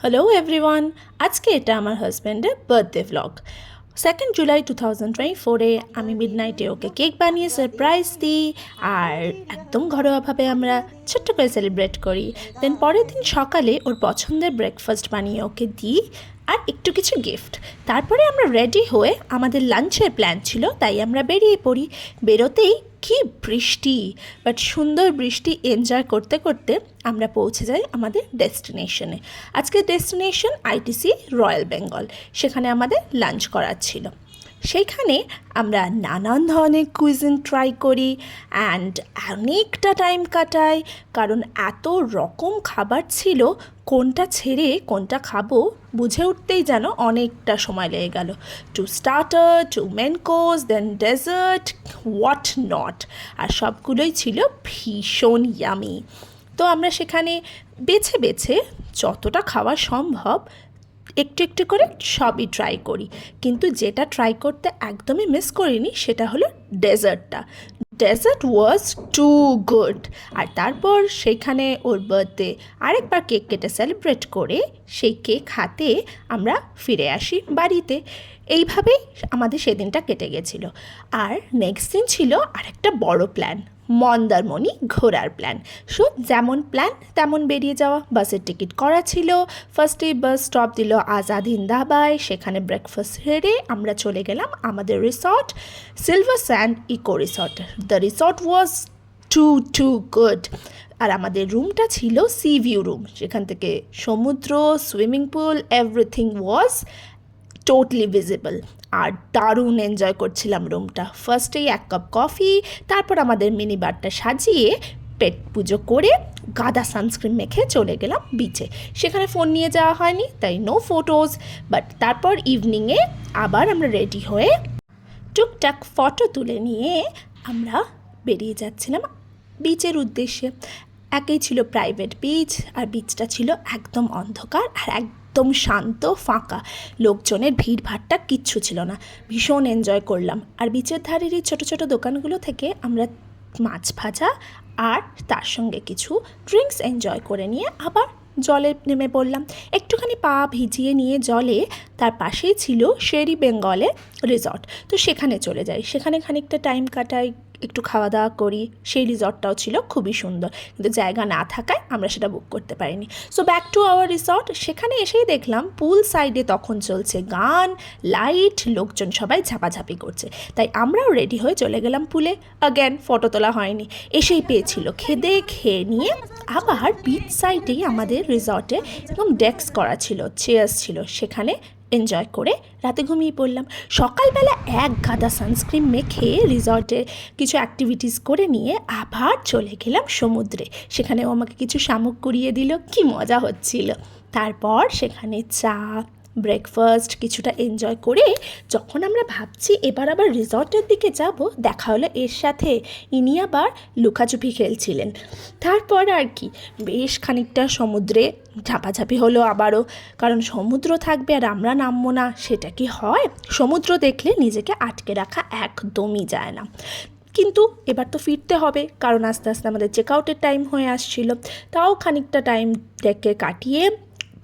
Hello everyone, আজকে এটা আমার হাজব্যান্ডের বার্থডে ভ্লগ। 2nd জুলাই 2024-এ আমি মিডনাইটে ওকে কেক বানিয়ে সারপ্রাইজ দিই আর একদম ঘরোয়াভাবে আমরা ছোট্ট করে সেলিব্রেট করি। দেন পরের দিন সকালে ওর পছন্দের ব্রেকফাস্ট বানিয়ে ওকে দিই আর একটু কিছু গিফট। তারপরে আমরা রেডি হয়ে আমাদের লাঞ্চের প্ল্যান ছিল, তাই আমরা বেরিয়ে পড়ি। বেরোতেই কি বৃষ্টি, বাট সুন্দর বৃষ্টি এনজয় করতে করতে আমরা পৌঁছে যাই আমাদের ডেস্টিনেশনে। আজকের ডেস্টিনেশন আইটিসি রয়্যাল বেঙ্গল, সেখানে আমাদের লাঞ্চ করার ছিল। সেইখানে আমরা নানান ধরনের কুইজিন ট্রাই করি অ্যান্ড অনেকটা টাইম কাটাই, কারণ এত রকম খাবার ছিল, কোনটা ছেড়ে কোনটা খাবো বুঝে উঠতেই যেন অনেকটা সময় লেগে গেল। Two starter, two main course, then dessert, what not, আর সবগুলোই ছিল ভীষণ ইয়ামি। তো আমরা সেখানে বেছে বেছে যতটা খাওয়া সম্ভব একটু একটু করে সবই ট্রাই করি, কিন্তু যেটা ট্রাই করতে একদমই মিস করিনি সেটা হলো ডেজার্টটা। ডেজার্ট ওয়াজ টু গুড। আর তারপর সেইখানে ওর বার্থডে আরেকবার কেক কেটে সেলিব্রেট করে সেই কেক হাতে আমরা ফিরে আসি বাড়িতে। এইভাবেই আমাদের সেদিনটা কেটে গেছিলো। আর নেক্সট দিন ছিল আরেকটা বড় প্ল্যান, মন্দারমণি ঘোরার প্ল্যান। সো যেমন প্ল্যান তেমন বেরিয়ে যাওয়া। বাসের টিকিট করা ছিল। ফার্স্টে বাস স্টপ দিল আজাদ হিন্দ ধাবায়, সেখানে ব্রেকফাস্ট সেরে আমরা চলে গেলাম আমাদের resort, silver sand eco resort. The resort was too good. আর আমাদের রুমটা ছিল সি ভিউ রুম, সেখান থেকে সমুদ্র, swimming pool, everything was totally visible. আর দারুণ এনজয় করছিলাম রুমটা। ফার্স্টেই 1 কাপ কফি, তারপর আমাদের মিনি বারটা সাজিয়ে পেট পুজো করে গাদা সানস্ক্রিন মেখে চলে গেলাম বিচে। সেখানে ফোন নিয়ে যাওয়া হয়নি, তাই নো ফটোজ। বাট তারপর ইভিনিংয়ে আবার আমরা রেডি হয়ে টুকটাক ফটো তুলে নিয়ে আমরা বেরিয়ে যাচ্ছিলাম বিচের উদ্দেশ্যে। একেই ছিল প্রাইভেট বিচ, আর বিচটা ছিল একদম অন্ধকার আর একদম শান্ত ফাঁকা, লোকজনের ভিড় ভাট্টা কিচ্ছু ছিল না। ভীষণ এনজয় করলাম। আর বিচের ধারের এই ছোটো ছোটো দোকানগুলো থেকে আমরা মাছ ভাজা আর তার সঙ্গে কিছু ড্রিঙ্কস এনজয় করে নিয়ে আবার জলে নেমে পড়লাম। একটুখানি পা ভিজিয়ে নিয়ে জলে, তার পাশেই ছিল শেরি বেঙ্গলে রিসর্ট। তো সেখানে চলে যাই, সেখানে খানিকটা টাইম কাটাই, একটু খাওয়া দাওয়া করি। সেই রিসর্টটাও ছিল খুবই সুন্দর, কিন্তু জায়গা না থাকায় আমরা সেটা বুক করতে পারিনি। So back to our resort. সেখানে এসেই দেখলাম পুল সাইডে তখন চলছে গান, লাইট, লোকজন সবাই ঝাপাঝাপি করছে। তাই আমরাও রেডি হয়ে চলে গেলাম পুলে। অ্যাগেন ফটো তোলা হয়নি, এসেই পেয়েছিল খেদে খেয়ে নিয়ে। আবার বিচ সাইডেই আমাদের রিসর্টে এবং ডেস্ক করা ছিল, চেয়ার্স ছিল, সেখানে এনজয় করে রাতে ঘুমিয়ে পড়লাম। সকালবেলা এক গাদা সানস্ক্রিন মেখে রিসর্টে কিছু অ্যাক্টিভিটিস করে নিয়ে আবার চলে গেলাম সমুদ্রে। সেখানেও আমাকে কিছু শামুক কুড়িয়ে দিল, কি মজা হচ্ছিল। তারপর সেখানে চা, ব্রেকফাস্ট কিছুটা এনজয় করে যখন আমরা ভাবছি এবার আবার রিসর্টের দিকে যাব, দেখা হলো এর সাথে। ইনি আবার লুকাচুপি খেলছিলেন। তারপর আর কি বেশ খানিকটা সমুদ্রে ঝাপাঝাপি হলো আবারও, কারণ সমুদ্র থাকবে আর আমরা নামবো না, সেটা কি হয়? সমুদ্র দেখলে নিজেকে আটকে রাখা একদমই যায় না। কিন্তু এবার তো ফিরতে হবে, কারণ আস্তে আস্তে আমাদের চেক আউটের টাইম হয়ে আসছিল। তাও খানিকটা টাইম ডেকে কাটিয়ে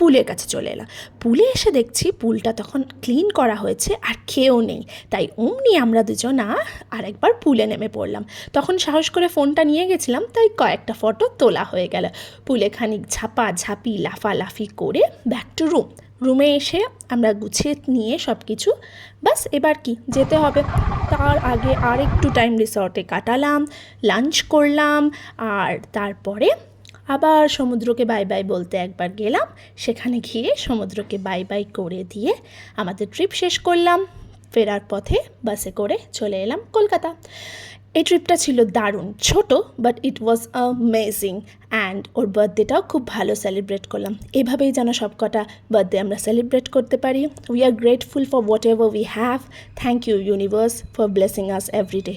পুলের কাছে চলে এলাম। পুলে এসে দেখছি পুলটা তখন ক্লিন করা হয়েছে আর কেউ নেই, তাই অমনি আমরা দুজনা আরেকবার পুলে নেমে পড়লাম। তখন সাহস করে ফোনটা নিয়ে গেছিলাম, তাই কয়েকটা ফটো তোলা হয়ে গেল। পুলে খানিক ঝাপাঝাপি লাফালাফি করে ব্যাক টু রুমে এসে আমরা গুছিয়ে নিয়ে সব কিছু, বাস এবার কি যেতে হবে। তার আগে আর একটু টাইম রিসর্টে কাটালাম, লাঞ্চ করলাম, আর তারপরে আবার সমুদ্রকে বাই বাই বলতে একবার গেলাম। সেখানে গিয়ে সমুদ্রকে বাই বাই করে দিয়ে আমাদের ট্রিপ শেষ করলাম। ফেরার পথে বাসে করে চলে এলাম কলকাতা। এই ট্রিপটা ছিল দারুণ, ছোট but it was amazing. And ওর বার্থডেটাও খুব ভালো সেলিব্রেট করলাম। এভাবেই যেন সবকটা বার্থডে আমরা সেলিব্রেট করতে পারি। We are grateful for whatever we have. Thank you universe for blessing us every day.